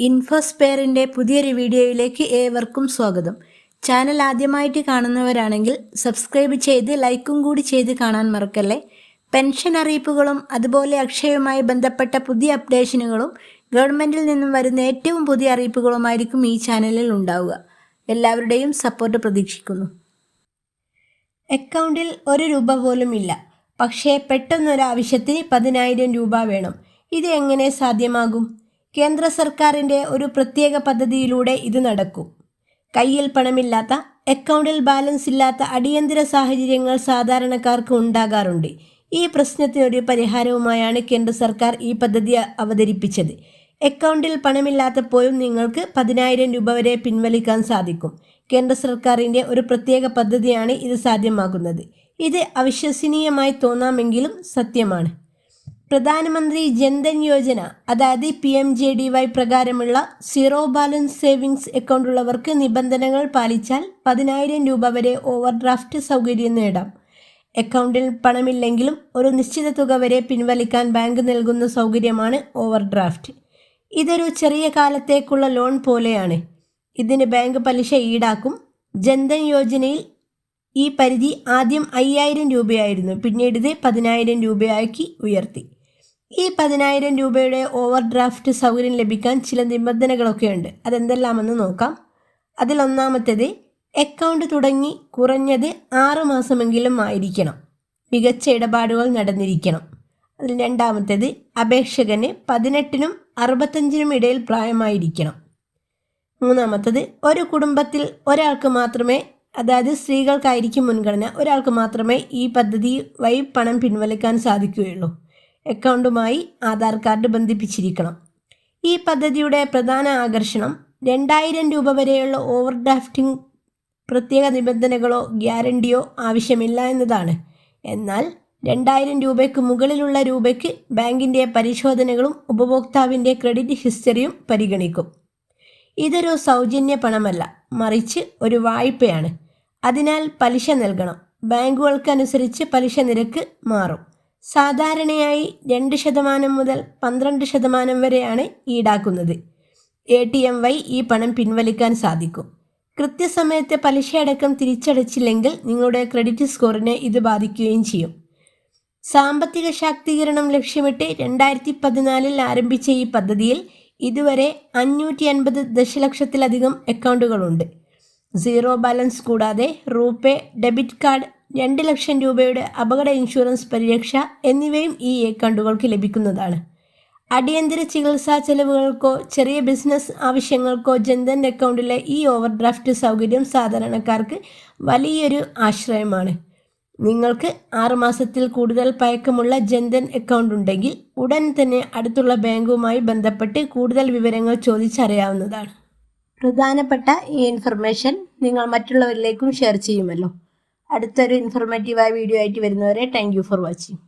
ഇൻഫോസ്പെയറിൻ്റെ പുതിയൊരു വീഡിയോയിലേക്ക് ഏവർക്കും സ്വാഗതം. ചാനൽ ആദ്യമായിട്ട് കാണുന്നവരാണെങ്കിൽ സബ്സ്ക്രൈബ് ചെയ്ത് ലൈക്കും കൂടി ചെയ്ത് കാണാൻ മറക്കല്ലേ. പെൻഷൻ അറിയിപ്പുകളും അതുപോലെ അക്ഷയവുമായി ബന്ധപ്പെട്ട പുതിയ അപ്ഡേഷനുകളും ഗവൺമെൻറ്റിൽ നിന്നും വരുന്ന ഏറ്റവും പുതിയ അറിയിപ്പുകളുമായിരിക്കും ഈ ചാനലിൽ ഉണ്ടാവുക. എല്ലാവരുടെയും സപ്പോർട്ട് പ്രതീക്ഷിക്കുന്നു. അക്കൗണ്ടിൽ 1 രൂപ പോലും ഇല്ല, പക്ഷേ പെട്ടെന്നൊരാവശ്യത്തിന് 10,000 രൂപ വേണം. ഇത് എങ്ങനെ സാധ്യമാകും? കേന്ദ്ര സർക്കാരിൻ്റെ ഒരു പ്രത്യേക പദ്ധതിയിലൂടെ ഇത് നടക്കും. കയ്യിൽ പണമില്ലാത്ത, അക്കൗണ്ടിൽ ബാലൻസ് ഇല്ലാത്ത അടിയന്തര സാഹചര്യങ്ങൾ സാധാരണക്കാർക്ക് ഉണ്ടാകാറുണ്ട്. ഈ പ്രശ്നത്തിനൊരു പരിഹാരവുമായാണ് കേന്ദ്ര സർക്കാർ ഈ പദ്ധതി അവതരിപ്പിച്ചത്. അക്കൗണ്ടിൽ പണമില്ലാത്തപ്പോഴും നിങ്ങൾക്ക് 10,000 രൂപ വരെ പിൻവലിക്കാൻ സാധിക്കും. കേന്ദ്ര സർക്കാരിൻ്റെ ഒരു പ്രത്യേക പദ്ധതിയാണ് ഇത് സാധ്യമാക്കുന്നത്. ഇത് അവിശ്വസനീയമായി തോന്നാമെങ്കിലും സത്യമാണ്. പ്രധാനമന്ത്രി ജൻധൻ യോജന, അതായത് PMJDY പ്രകാരമുള്ള സീറോ ബാലൻസ് സേവിങ്സ് അക്കൗണ്ട് ഉള്ളവർക്ക് നിബന്ധനകൾ പാലിച്ചാൽ 10,000 രൂപ വരെ ഓവർ ഡ്രാഫ്റ്റ് സൗകര്യം നേടാം. അക്കൗണ്ടിൽ പണമില്ലെങ്കിലും ഒരു നിശ്ചിത തുക വരെ പിൻവലിക്കാൻ ബാങ്ക് നൽകുന്ന സൗകര്യമാണ് ഓവർ ഡ്രാഫ്റ്റ്. ഇതൊരു ചെറിയ കാലത്തേക്കുള്ള ലോൺ പോലെയാണ്. ഇതിന് ബാങ്ക് പലിശ ഈടാക്കും. ജൻധൻ യോജനയിൽ ഈ പരിധി ആദ്യം 5,000 രൂപയായിരുന്നു, പിന്നീട് ഇത് 10,000 രൂപയാക്കി ഉയർത്തി. ഈ 10,000 രൂപയുടെ ഓവർ ഡ്രാഫ്റ്റ് സൗകര്യം ലഭിക്കാൻ ചില നിബന്ധനകളൊക്കെയുണ്ട്. അതെന്തെല്ലാമെന്ന് നോക്കാം. അതിലൊന്നാമത്തേത്, അക്കൗണ്ട് തുടങ്ങി കുറഞ്ഞത് 6 മാസമെങ്കിലും ആയിരിക്കണം. മികച്ച ഇടപാടുകൾ നടന്നിരിക്കണം. അതിൽ രണ്ടാമത്തേത്, അപേക്ഷകന് 18-നും 65-നും ഇടയിൽ പ്രായമായിരിക്കണം. മൂന്നാമത്തേത്, ഒരു കുടുംബത്തിൽ ഒരാൾക്ക് മാത്രമേ, അതായത് സ്ത്രീകൾക്കായിരിക്കും മുൻഗണന, ഒരാൾക്ക് മാത്രമേ ഈ പദ്ധതി വഴി പണം പിൻവലിക്കാൻ സാധിക്കുകയുള്ളൂ. അക്കൗണ്ടുമായി ആധാർ കാർഡ് ബന്ധിപ്പിച്ചിരിക്കണം. ഈ പദ്ധതിയുടെ പ്രധാന ആകർഷണം 2,000 രൂപ വരെയുള്ള ഓവർ ഡ്രാഫ്റ്റിംഗ് പ്രത്യേക നിബന്ധനകളോ ഗ്യാരണ്ടിയോ ആവശ്യമില്ല എന്നതാണ്. എന്നാൽ 2,000 രൂപയ്ക്ക് മുകളിലുള്ള രൂപയ്ക്ക് ബാങ്കിൻ്റെ പരിശോധനകളും ഉപഭോക്താവിൻ്റെ ക്രെഡിറ്റ് ഹിസ്റ്ററിയും പരിഗണിക്കും. ഇതൊരു സൗജന്യ പണമല്ല, മറിച്ച് ഒരു വായ്പയാണ്. അതിനാൽ പലിശ നൽകണം. ബാങ്കുകൾക്കനുസരിച്ച് പലിശ നിരക്ക് മാറും. സാധാരണയായി 2% മുതൽ 12% വരെയാണ് ഈടാക്കുന്നത്. ATM വഴി ഈ പണം പിൻവലിക്കാൻ സാധിക്കും. കൃത്യസമയത്ത് പലിശയടക്കം തിരിച്ചടച്ചില്ലെങ്കിൽ നിങ്ങളുടെ ക്രെഡിറ്റ് സ്കോറിനെ ഇത് ബാധിക്കുകയും ചെയ്യും. സാമ്പത്തിക ശാക്തീകരണം ലക്ഷ്യമിട്ട് 2014 ആരംഭിച്ച ഈ പദ്ധതിയിൽ ഇതുവരെ 550 ദശലക്ഷത്തിലധികം അക്കൗണ്ടുകളുണ്ട്. സീറോ ബാലൻസ് കൂടാതെ റൂപേ ഡെബിറ്റ് കാർഡ്, 2 ലക്ഷം രൂപയുടെ അപകട ഇൻഷുറൻസ് പരിരക്ഷ എന്നിവയും ഈ അക്കൗണ്ടുകൾക്ക് ലഭിക്കുന്നതാണ്. അടിയന്തര ചികിത്സാ ചെലവുകൾക്കോ ചെറിയ ബിസിനസ് ആവശ്യങ്ങൾക്കോ ജൻധൻ അക്കൗണ്ടിലെ ഈ ഓവർ ഡ്രാഫ്റ്റ് സൗകര്യം സാധാരണക്കാർക്ക് വലിയൊരു ആശ്രയമാണ്. നിങ്ങൾക്ക് 6 മാസത്തിൽ കൂടുതൽ പഴക്കമുള്ള ജൻധൻ അക്കൗണ്ട് ഉണ്ടെങ്കിൽ ഉടൻ തന്നെ അടുത്തുള്ള ബാങ്കുമായി ബന്ധപ്പെട്ട് കൂടുതൽ വിവരങ്ങൾ ചോദിച്ചറിയാവുന്നതാണ്. പ്രധാനപ്പെട്ട ഈ ഇൻഫർമേഷൻ നിങ്ങൾ മറ്റുള്ളവരിലേക്കും ഷെയർ ചെയ്യുമല്ലോ. അടുത്തൊരു ഇൻഫോർമേറ്റീവായ വീഡിയോ ആയിട്ട് വരുന്നവരെ താങ്ക് യു ഫോർ വാച്ചിങ്.